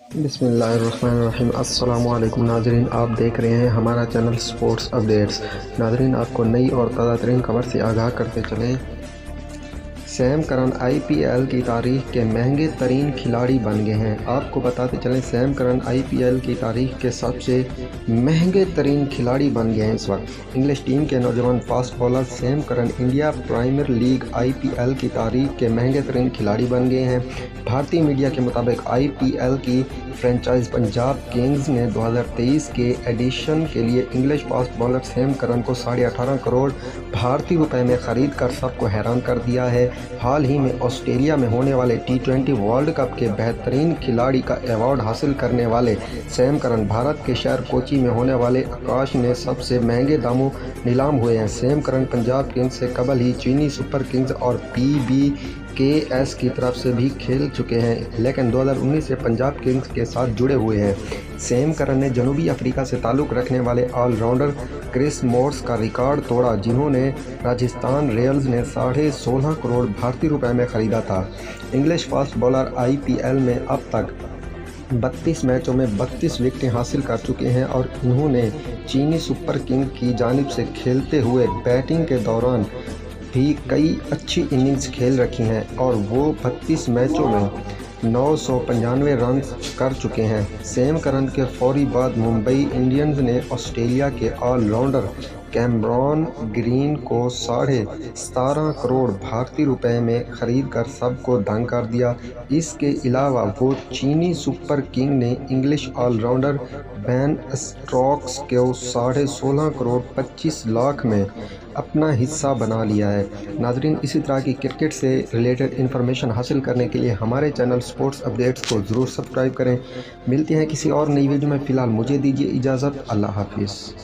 बिस्मिल्लाहिर्रहमानिर्रहीम। अस्सलामु अलैकुम नाज़रीन, आप देख रहे हैं हमारा चैनल स्पोर्ट्स अपडेट्स। नाज़रीन, आपको नई और ताज़ा तरीन खबर से आगाह करते चलें। सैम करन IPL की तारीख के महंगे तरीन खिलाड़ी बन गए हैं। आपको बताते चलें, सैम करन IPL की तारीख के सबसे महंगे तरीन खिलाड़ी बन गए हैं। इस वक्त इंग्लिश टीम के नौजवान fast bowler Sam Curran India Premier League IPL की तारीख के महंगे तरीन खिलाड़ी बन गए हैं। भारतीय मीडिया के मुताबिक IPL की फ्रेंचाइज पंजाब किंग्स ने 2023 के एडिशन के लिए इंग्लिश फास्ट बॉलर सैम करन को 18.5 करोड़ भारतीय रुपए में खरीद कर सबको हैरान कर दिया है। हाल ही में ऑस्ट्रेलिया में होने वाले T20 वर्ल्ड कप के बेहतरीन खिलाड़ी का अवार्ड हासिल करने वाले सैम करन भारत के शहर कोची में होने वाले आकाश ने सबसे महंगे दामों नीलाम हुए हैं। सैम करन पंजाब किंग्स से कबल ही चीनी सुपर किंग्स और PBKS की तरफ से भी खेल चुके हैं, लेकिन 2019 से पंजाब किंग्स के साथ जुड़े हुए हैं। सैम करन ने जनूबी अफ्रीका से ताल्लुक़ रखने वाले ऑलराउंडर क्रिस मोर्स का रिकॉर्ड तोड़ा, जिन्होंने राजस्थान रॉयल्स ने 16.5 करोड़ भारतीय रुपए में ख़रीदा था। इंग्लिश फास्ट बॉलर IPL में अब तक 32 मैचों में 32 विकेटें हासिल कर चुके हैं और इन्होंने चीनी सुपर किंग की जानिब से खेलते हुए बैटिंग के दौरान भी कई अच्छी इनिंग्स खेल रखी हैं और वो 32 मैचों में 995 रन कर चुके हैं। सैम करन के फौरी बाद मुंबई इंडियंस ने ऑस्ट्रेलिया के ऑलराउंडर कैमरॉन ग्रीन को 17.5 करोड़ भारतीय रुपए में खरीद कर सबको दंग कर दिया। इसके अलावा वो चीनी सुपर किंग ने इंग्लिश ऑलराउंडर बेन स्टोक्स को 16.5 करोड़ 25 लाख में अपना हिस्सा बना लिया है। नाजरीन, इसी तरह की क्रिकेट से रिलेटेड इन्फॉर्मेशन हासिल करने के लिए हमारे चैनल स्पोर्ट्स अपडेट्स को ज़रूर सब्सक्राइब करें। मिलते हैं किसी और नई वीडियो में। फ़िलहाल मुझे दीजिए इजाज़त। अल्लाह हाफिज़।